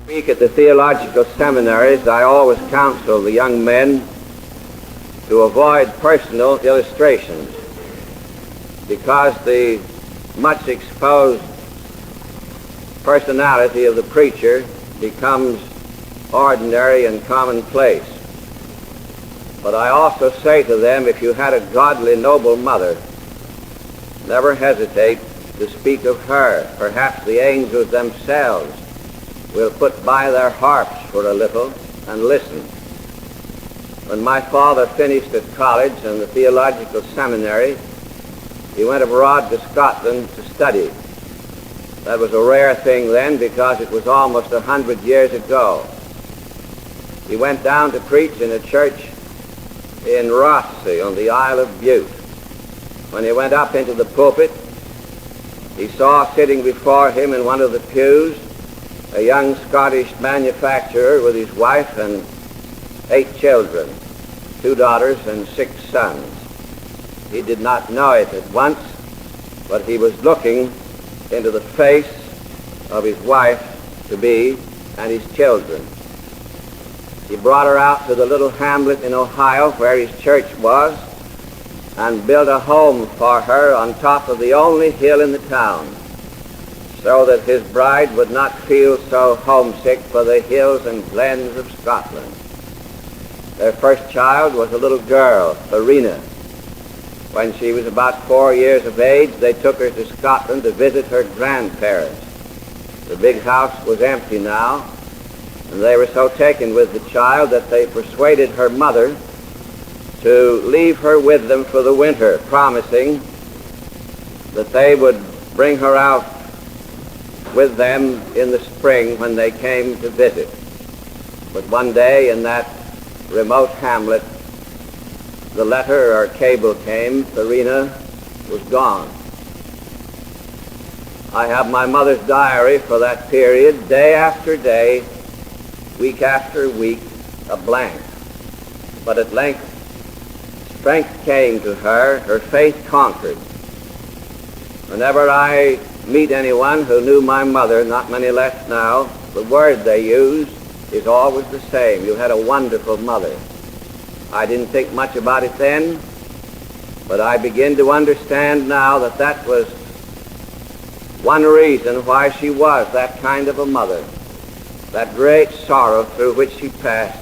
Speak at the theological seminaries, I always counsel the young men to avoid personal illustrations because the much exposed personality of the preacher becomes ordinary and commonplace. But I also say to them, if you had a godly, noble mother, never hesitate to speak of her. Perhaps the angels themselves will put by their harps for a little and listen. When my father finished at college and the theological seminary, he went abroad to Scotland to study. That was a rare thing then because it was almost 100 years ago. He went down to preach in a church in Rothsay on the Isle of Bute. When he went up into the pulpit, he saw sitting before him in one of the pews a young Scottish manufacturer with his wife and 8 children, 2 daughters and 6 sons. He did not know it at once, but he was looking into the face of his wife-to-be and his children. He brought her out to the little hamlet in Ohio where his church was and built a home for her on top of the only hill in the town, so that his bride would not feel so homesick for the hills and glens of Scotland. Their first child was a little girl, Irina. When she was about 4 years of age, they took her to Scotland to visit her grandparents. The big house was empty now, and they were so taken with the child that they persuaded her mother to leave her with them for the winter, promising that they would bring her out with them in the spring when they came to visit. But one day in that remote hamlet, the letter or cable came, Irina was gone. I have my mother's diary for that period, day after day, week after week, a blank. But at length, strength came to her, her faith conquered. Whenever I meet anyone who knew my mother, not many left now, the word they use is always the same. You had a wonderful mother. I didn't think much about it then, but I begin to understand now that that was one reason why she was that kind of a mother, that great sorrow through which she passed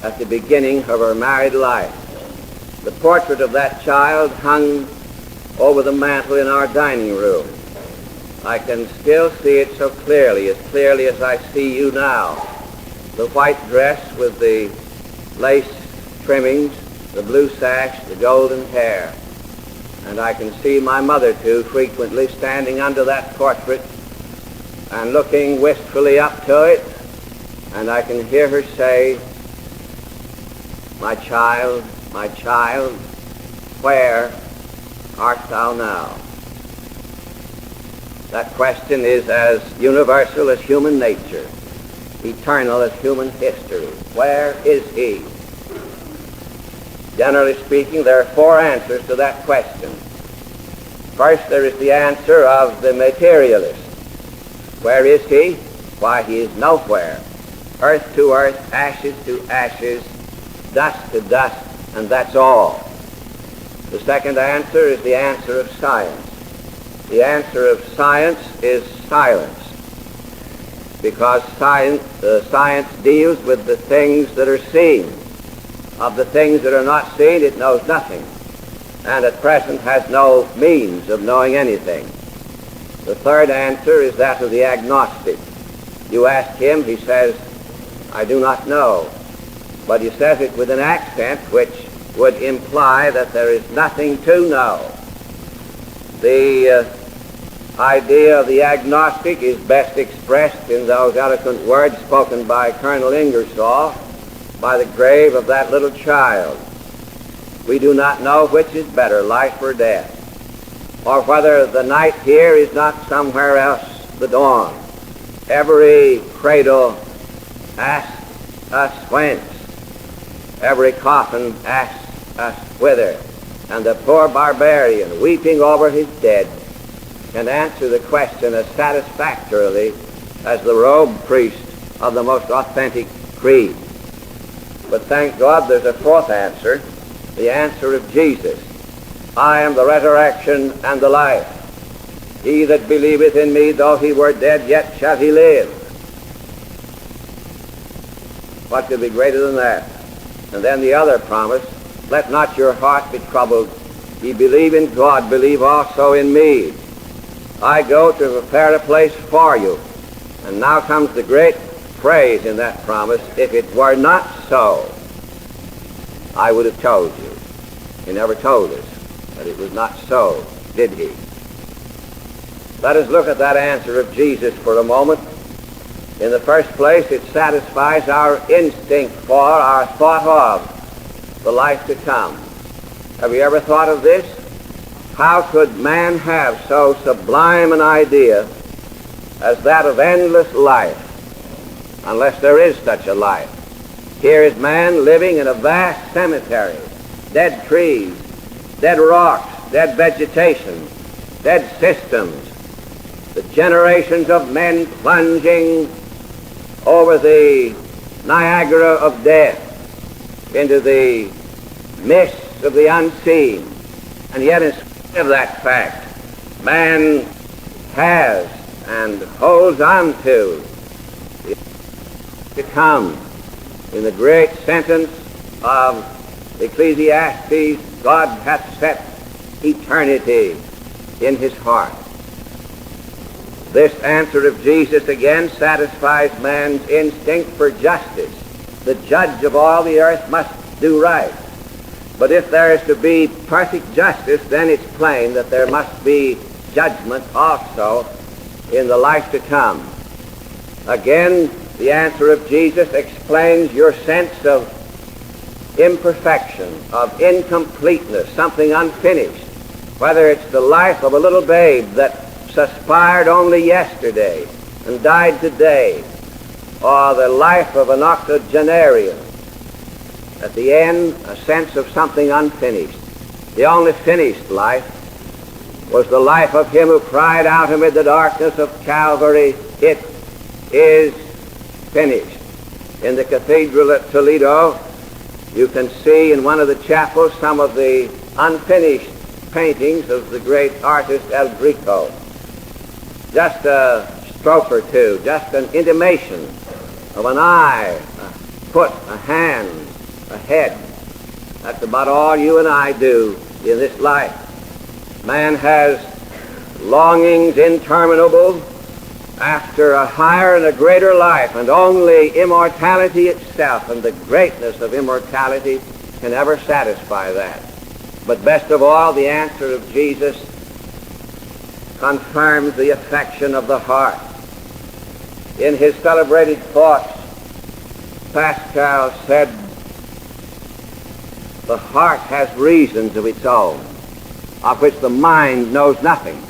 at the beginning of her married life. The portrait of that child hung over the mantel in our dining room. I can still see it so clearly as I see you now. The white dress with the lace trimmings, the blue sash, the golden hair. And I can see my mother, too, frequently standing under that portrait and looking wistfully up to it. And I can hear her say, my child, where art thou now?" That question is as universal as human nature, eternal as human history. Where is he? Generally speaking, there are 4 answers to that question. First, there is the answer of the materialist. Where is he? Why, he is nowhere. Earth to earth, ashes to ashes, dust to dust, and that's all. The second answer is the answer of science. The answer of science is silence, because science deals with the things that are seen. Of the things that are not seen, it knows nothing, and at present has no means of knowing anything. The third answer is that of the agnostic. You ask him, he says, "I do not know," but he says it with an accent which would imply that there is nothing to know. The idea of the agnostic is best expressed in those eloquent words spoken by Colonel Ingersoll by the grave of that little child. We do not know which is better, life or death, or whether the night here is not somewhere else the dawn. Every cradle asks us whence. Every coffin asks us whither. And the poor barbarian, weeping over his dead, can answer the question as satisfactorily as the robed priest of the most authentic creed. But thank God there's a fourth answer, the answer of Jesus. I am the resurrection and the life. He that believeth in me, though he were dead, yet shall he live. What could be greater than that? And then the other promise, let not your heart be troubled. Ye believe in God, believe also in me. I go to prepare a place for you. And now comes the great phrase in that promise, if it were not so, I would have told you. He never told us that it was not so, did he? Let us look at that answer of Jesus for a moment. In the first place, it satisfies our instinct for, our thought of, the life to come. Have you ever thought of this? How could man have so sublime an idea as that of endless life, unless there is such a life? Here is man living in a vast cemetery, dead trees, dead rocks, dead vegetation, dead systems, the generations of men plunging over the Niagara of death into the mists of the unseen. And yet, in spite of that fact, man has and holds on to come. In the great sentence of Ecclesiastes, God hath set eternity in his heart. This answer of Jesus again satisfies man's instinct for justice. The judge of all the earth must do right. But if there is to be perfect justice, then it's plain that there must be judgment also in the life to come. Again, the answer of Jesus explains your sense of imperfection, of incompleteness, something unfinished. Whether it's the life of a little babe that suspired only yesterday and died today, or the life of an octogenarian. At the end, a sense of something unfinished. The only finished life was the life of him who cried out amid the darkness of Calvary, it is finished. In the cathedral at Toledo, you can see in one of the chapels some of the unfinished paintings of the great artist El Greco. Just a stroke or two, just an intimation of an eye, a foot, a hand, a head. That's about all you and I do in this life. Man has longings interminable after a higher and a greater life, and only immortality itself and the greatness of immortality can ever satisfy that. But best of all, the answer of Jesus confirms the affection of the heart. In his celebrated thoughts, Pascal said, the heart has reasons of its own, of which the mind knows nothing.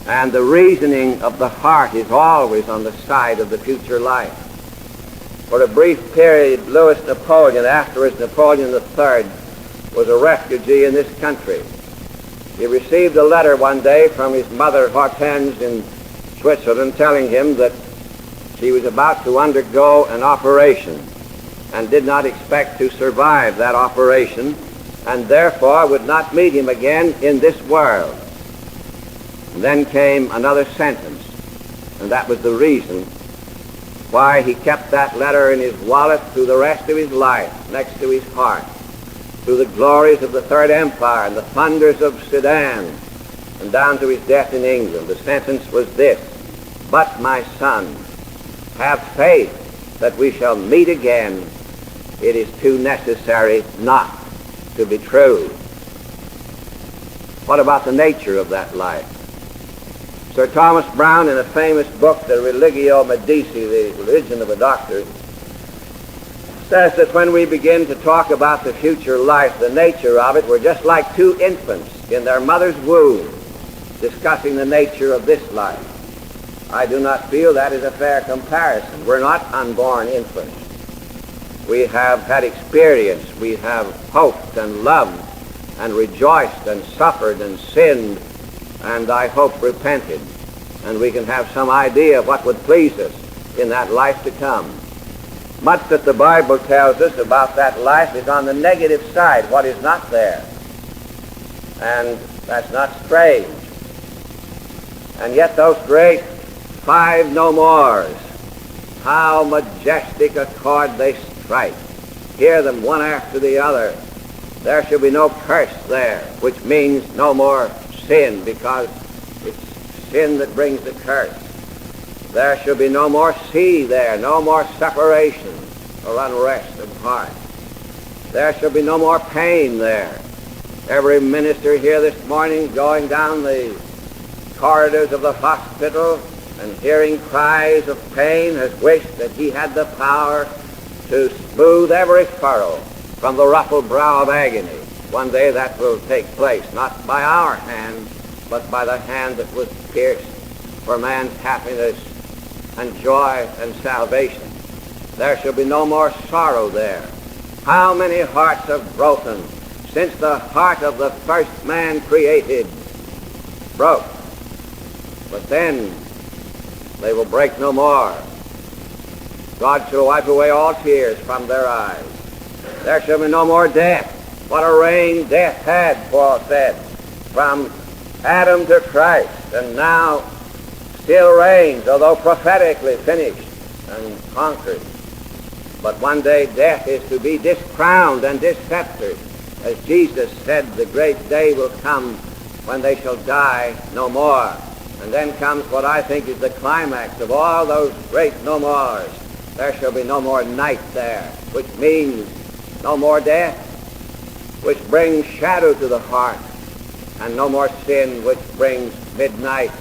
And the reasoning of the heart is always on the side of the future life. For a brief period, Louis Napoleon, afterwards Napoleon III, was a refugee in this country. He received a letter one day from his mother, Hortense, in Switzerland, telling him that she was about to undergo an operation and did not expect to survive that operation, and therefore would not meet him again in this world. And then came another sentence, and that was the reason why he kept that letter in his wallet through the rest of his life, next to his heart, through the glories of the Third Empire and the thunders of Sudan, and down to his death in England. The sentence was this: but my son, have faith that we shall meet again. It is too necessary not to be true. What about the nature of that life? Sir Thomas Browne, in a famous book, The Religio Medici, the Religion of a Doctor, says that when we begin to talk about the future life, the nature of it, we're just like two infants in their mother's womb discussing the nature of this life. I do not feel that is a fair comparison. We're not unborn infants. We have had experience. We have hoped and loved and rejoiced and suffered and sinned and, I hope, repented. And we can have some idea of what would please us. in that life to come. Much that the Bible tells us about that life is on the negative side, what is not there. And that's not strange. And yet those great 5 no mores, how majestic a chord they strike. Hear them one after the other. There shall be no curse there, which means no more sin, because it's sin that brings the curse. There shall be no more sea there, no more separation or unrest of heart. There shall be no more pain there. Every minister here this morning going down the corridors of the hospital and hearing cries of pain has wished that he had the power to smooth every furrow from the ruffled brow of agony. One day that will take place, not by our hand, but by the hand that was pierced for man's happiness and joy and salvation. There shall be no more sorrow there. How many hearts have broken since the heart of the first man created broke. But then they will break no more. God shall wipe away all tears from their eyes. There shall be no more death. What a reign death had, Paul said, from Adam to Christ, and now still reigns, although prophetically finished and conquered. But one day death is to be discrowned and disceptored. As Jesus said, the great day will come when they shall die no more. And then comes what I think is the climax of all those great no mores. There shall be no more night there, which means no more death, which brings shadow to the heart, and no more sin, which brings midnight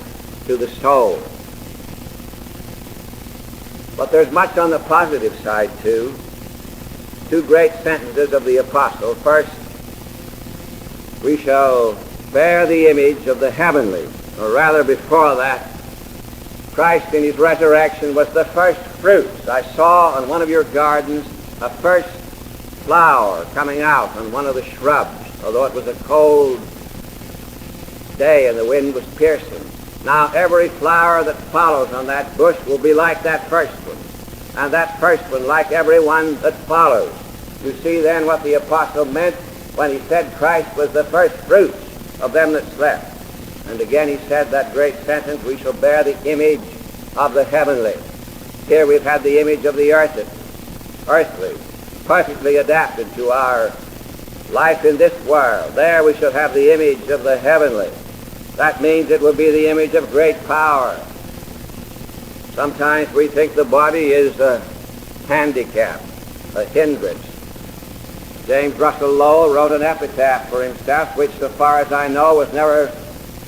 to the soul. But there's much on the positive side, too. 2 great sentences of the apostle. First, we shall bear the image of the heavenly, or rather before that, Christ in his resurrection was the first fruits. I saw on one of your gardens a first flower coming out on one of the shrubs, although it was a cold day and the wind was piercing. Now every flower that follows on that bush will be like that first one, and that first one like every one that follows. You see then what the apostle meant when he said Christ was the first fruits of them that slept. And again he said that great sentence, we shall bear the image of the heavenly. Here we've had the image of the earthly, perfectly adapted to our life in this world. There we shall have the image of the heavenly. That means it will be the image of great power. Sometimes we think the body is a handicap, a hindrance. James Russell Lowell wrote an epitaph for himself, which, so far as I know, was never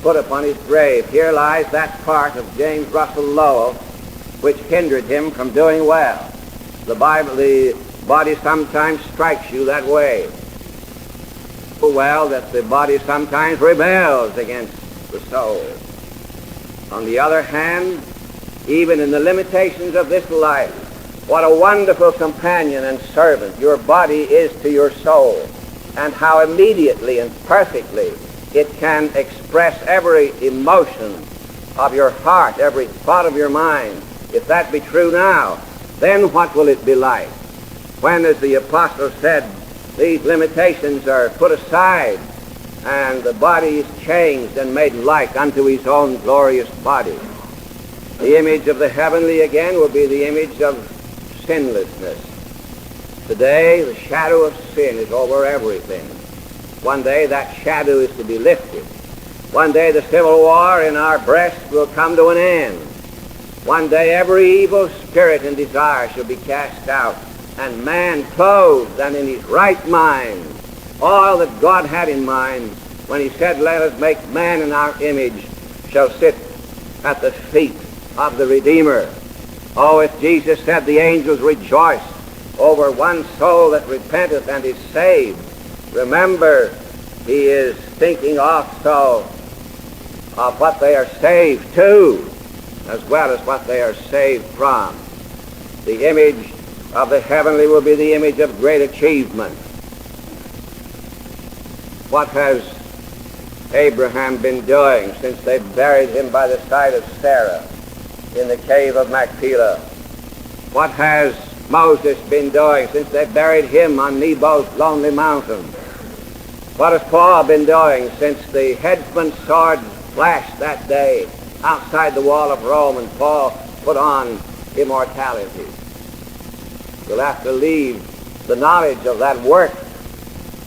put upon his grave. Here lies that part of James Russell Lowell which hindered him from doing well. The body sometimes strikes you that way. So well that the body sometimes rebels against the soul. On the other hand, even in the limitations of this life, what a wonderful companion and servant your body is to your soul, and how immediately and perfectly it can express every emotion of your heart, every thought of your mind. If that be true now, then what will it be like when, as the apostle said, these limitations are put aside and the body is changed and made like unto his own glorious body? The image of the heavenly again will be the image of sinlessness. Today the shadow of sin is over everything. One day that shadow is to be lifted. One day the civil war in our breast will come to an end. One day every evil spirit and desire shall be cast out, and man clothed and in his right mind, all that God had in mind when he said, let us make man in our image, shall sit at the feet of the Redeemer. Oh, if Jesus said the angels rejoice over one soul that repenteth and is saved, remember, he is thinking also of what they are saved to, as well as what they are saved from. The image of the heavenly will be the image of great achievement. What has Abraham been doing since they buried him by the side of Sarah in the cave of Machpelah? What has Moses been doing since they buried him on Nebo's lonely mountain? What has Paul been doing since the headsman's sword flashed that day outside the wall of Rome and Paul put on immortality? You'll have to leave the knowledge of that work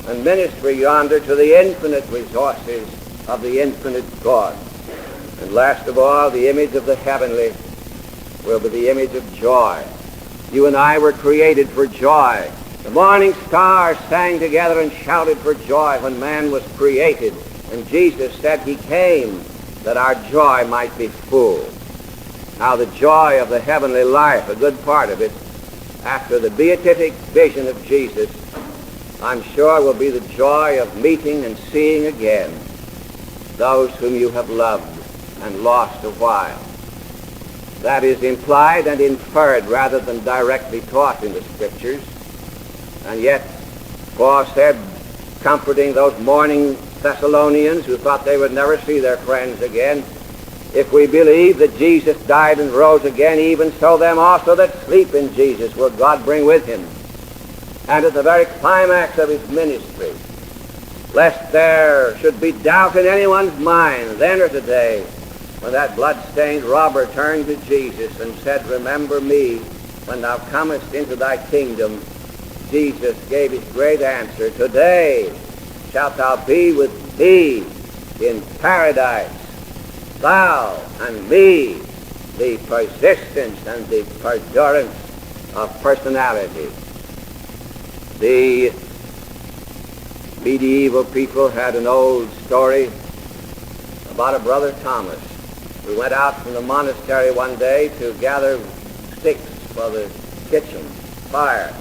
and ministry yonder to the infinite resources of the infinite God. And last of all, the image of the heavenly will be the image of joy. You and I were created for joy. The morning stars sang together and shouted for joy when man was created. And Jesus said he came that our joy might be full. Now the joy of the heavenly life, a good part of it, after the beatific vision of Jesus, I'm sure will be the joy of meeting and seeing again those whom you have loved and lost a while. That is implied and inferred rather than directly taught in the Scriptures. And yet, Paul said, comforting those mourning Thessalonians who thought they would never see their friends again, if we believe that Jesus died and rose again, even so them also that sleep in Jesus will God bring with him. And at the very climax of his ministry, lest there should be doubt in anyone's mind, then or today, when that blood-stained robber turned to Jesus and said, "Remember me when thou comest into thy kingdom," Jesus gave his great answer, "Today shalt thou be with me in paradise." Thou and me, the persistence and the perdurance of personality. The medieval people had an old story about a brother Thomas who went out from the monastery one day to gather sticks for the kitchen fire.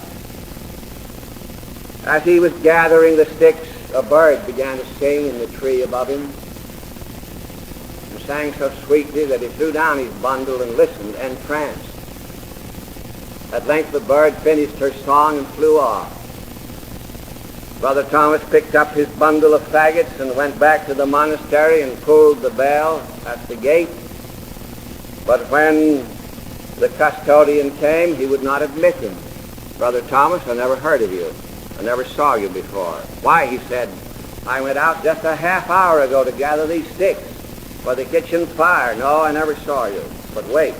As he was gathering the sticks, a bird began to sing in the tree above him, and sang so sweetly that he threw down his bundle and listened, entranced. At length the bird finished her song and flew off. Brother Thomas picked up his bundle of faggots and went back to the monastery and pulled the bell at the gate. But when the custodian came, he would not admit him. "Brother Thomas, I never heard of you. I never saw you before." "Why," he said, "I went out just a half hour ago to gather these sticks for the kitchen fire." "No, I never saw you. But wait,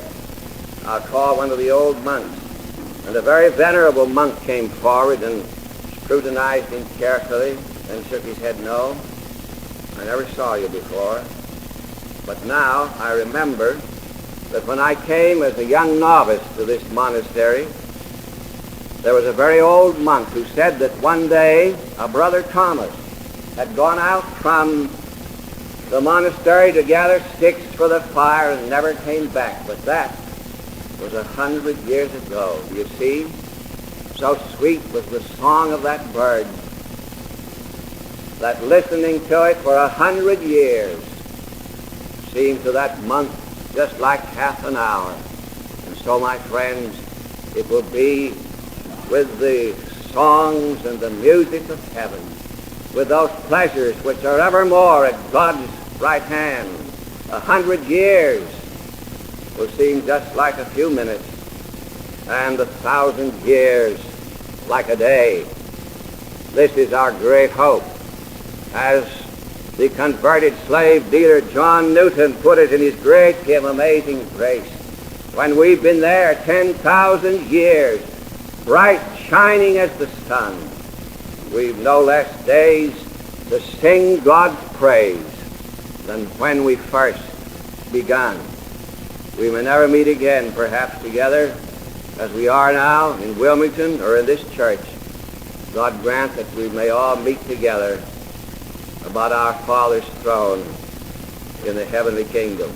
I'll call one of the old monks." And a very venerable monk came forward and scrutinized him carefully and shook his head. "No, I never saw you before. But now I remember that when I came as a young novice to this monastery, there was a very old monk who said that one day a brother Thomas had gone out from the monastery to gather sticks for the fire and never came back. But that was 100 years ago. You see, so sweet was the song of that bird that listening to it for 100 years seemed to that monk just like half an hour. And so, my friends, it will be with the songs and the music of heaven, with those pleasures which are evermore at God's right hand. 100 years will seem just like a few minutes, and 1,000 years like a day. This is our great hope. As the converted slave dealer John Newton put it in his great hymn, Amazing Grace, when we've been there 10,000 years, bright shining as the sun, we've no less days to sing God's praise than when we first began. We may never meet again, perhaps together, as we are now in Wilmington or in this church. God grant that we may all meet together about our Father's throne in the heavenly kingdom.